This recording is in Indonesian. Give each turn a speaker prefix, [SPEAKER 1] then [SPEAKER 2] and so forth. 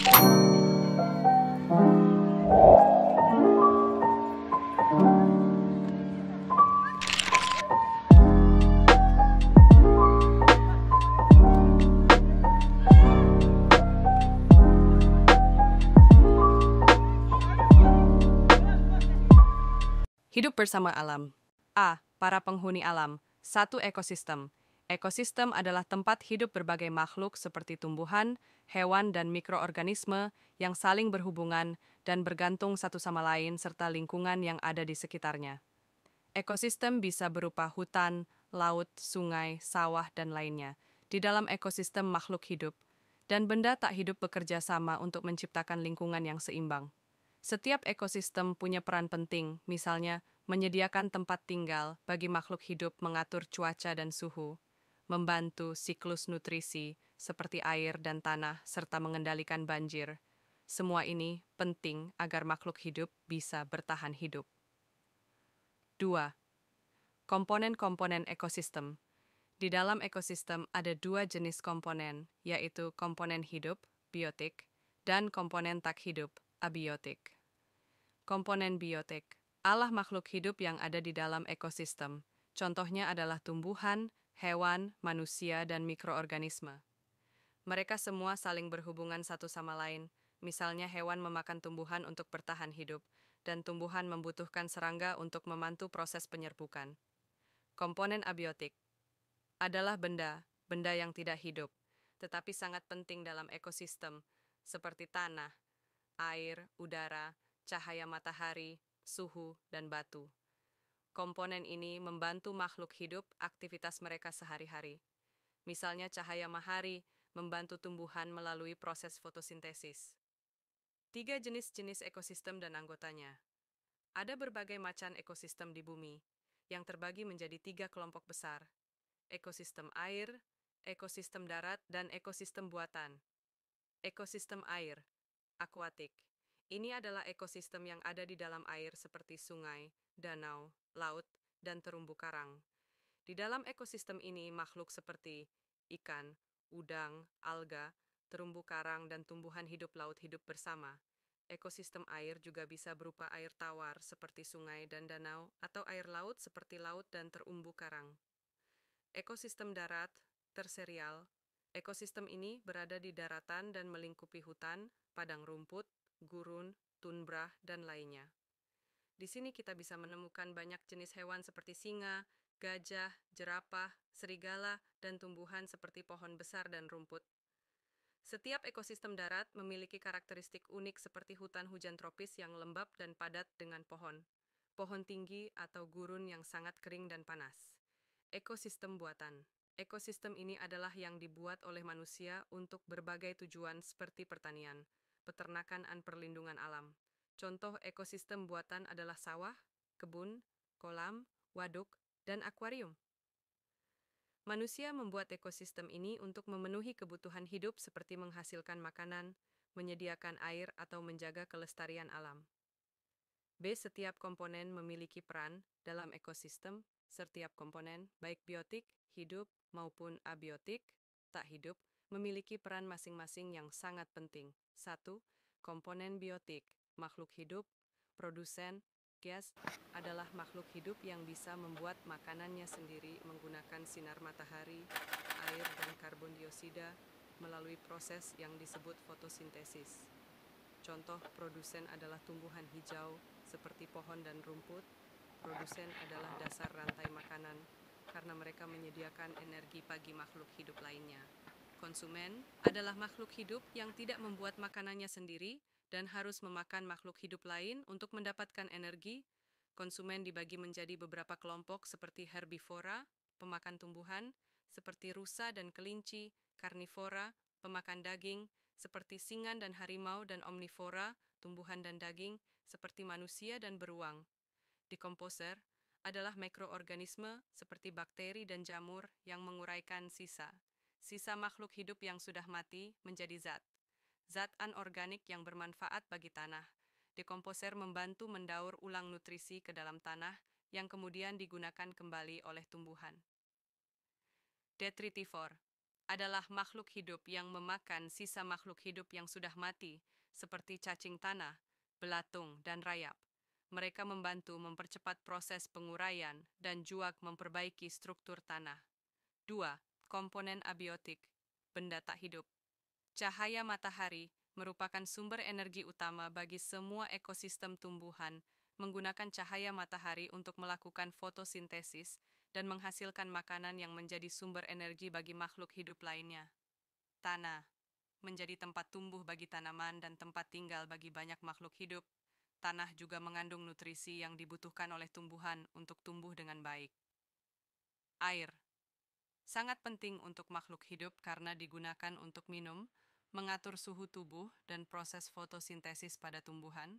[SPEAKER 1] Hidup bersama alam. A. Para penghuni alam. 1. Ekosistem. Ekosistem adalah tempat hidup berbagai makhluk seperti tumbuhan, hewan, dan mikroorganisme yang saling berhubungan dan bergantung satu sama lain serta lingkungan yang ada di sekitarnya. Ekosistem bisa berupa hutan, laut, sungai, sawah, dan lainnya. Di dalam ekosistem makhluk hidup, dan benda tak hidup bekerja sama untuk menciptakan lingkungan yang seimbang. Setiap ekosistem punya peran penting, misalnya menyediakan tempat tinggal bagi makhluk hidup mengatur cuaca dan suhu, membantu siklus nutrisi seperti air dan tanah, serta mengendalikan banjir. Semua ini penting agar makhluk hidup bisa bertahan hidup. 2. Komponen-komponen ekosistem. Di dalam ekosistem ada dua jenis komponen, yaitu komponen hidup, biotik, dan komponen tak hidup, abiotik. Komponen biotik adalah makhluk hidup yang ada di dalam ekosistem. Contohnya adalah tumbuhan, hewan, manusia, dan mikroorganisme. Mereka semua saling berhubungan satu sama lain. Misalnya hewan memakan tumbuhan untuk bertahan hidup, dan tumbuhan membutuhkan serangga untuk membantu proses penyerbukan. Komponen abiotik adalah benda yang tidak hidup, tetapi sangat penting dalam ekosistem, seperti tanah, air, udara, cahaya matahari, suhu, dan batu. Komponen ini membantu makhluk hidup aktivitas mereka sehari-hari. Misalnya cahaya matahari membantu tumbuhan melalui proses fotosintesis. 3 jenis-jenis ekosistem dan anggotanya. Ada berbagai macam ekosistem di bumi, yang terbagi menjadi 3 kelompok besar. Ekosistem air, ekosistem darat, dan ekosistem buatan. Ekosistem air, akuatik. Ini adalah ekosistem yang ada di dalam air seperti sungai, danau, laut, dan terumbu karang. Di dalam ekosistem ini, makhluk seperti ikan, udang, alga, terumbu karang, dan tumbuhan hidup laut hidup bersama. Ekosistem air juga bisa berupa air tawar seperti sungai dan danau, atau air laut seperti laut dan terumbu karang. Ekosistem darat, terserial. Ekosistem ini berada di daratan dan melingkupi hutan, padang rumput, gurun, tundra, dan lainnya. Di sini kita bisa menemukan banyak jenis hewan seperti singa, gajah, jerapah, serigala, dan tumbuhan seperti pohon besar dan rumput. Setiap ekosistem darat memiliki karakteristik unik seperti hutan hujan tropis yang lembab dan padat dengan pohon tinggi atau gurun yang sangat kering dan panas. Ekosistem buatan. Ekosistem ini adalah yang dibuat oleh manusia untuk berbagai tujuan seperti pertanian, peternakan, dan perlindungan alam. Contoh ekosistem buatan adalah sawah, kebun, kolam, waduk, dan akuarium. Manusia membuat ekosistem ini untuk memenuhi kebutuhan hidup seperti menghasilkan makanan, menyediakan air, atau menjaga kelestarian alam. B. Setiap komponen memiliki peran dalam ekosistem. Setiap komponen, baik biotik, hidup, maupun abiotik, tak hidup, memiliki peran masing-masing yang sangat penting. 1. Komponen biotik, makhluk hidup, produsen, gas, adalah makhluk hidup yang bisa membuat makanannya sendiri menggunakan sinar matahari, air, dan karbon dioksida melalui proses yang disebut fotosintesis. Contoh produsen adalah tumbuhan hijau seperti pohon dan rumput. Produsen adalah dasar rantai makanan karena mereka menyediakan energi bagi makhluk hidup lainnya. Konsumen adalah makhluk hidup yang tidak membuat makanannya sendiri dan harus memakan makhluk hidup lain untuk mendapatkan energi. Konsumen dibagi menjadi beberapa kelompok seperti herbivora, pemakan tumbuhan, seperti rusa dan kelinci, karnivora, pemakan daging, seperti singa dan harimau, dan omnivora, tumbuhan dan daging, seperti manusia dan beruang. Dekomposer adalah mikroorganisme seperti bakteri dan jamur yang menguraikan sisa makhluk hidup yang sudah mati menjadi zat anorganik yang bermanfaat bagi tanah. Dekomposer membantu mendaur ulang nutrisi ke dalam tanah yang kemudian digunakan kembali oleh tumbuhan. Detritivore adalah makhluk hidup yang memakan sisa makhluk hidup yang sudah mati, seperti cacing tanah, belatung, dan rayap. Mereka membantu mempercepat proses penguraian dan juga memperbaiki struktur tanah. 2. Komponen abiotik, benda tak hidup. Cahaya matahari merupakan sumber energi utama bagi semua ekosistem tumbuhan, menggunakan cahaya matahari untuk melakukan fotosintesis dan menghasilkan makanan yang menjadi sumber energi bagi makhluk hidup lainnya. Tanah menjadi tempat tumbuh bagi tanaman dan tempat tinggal bagi banyak makhluk hidup. Tanah juga mengandung nutrisi yang dibutuhkan oleh tumbuhan untuk tumbuh dengan baik. Air sangat penting untuk makhluk hidup karena digunakan untuk minum, mengatur suhu tubuh, dan proses fotosintesis pada tumbuhan.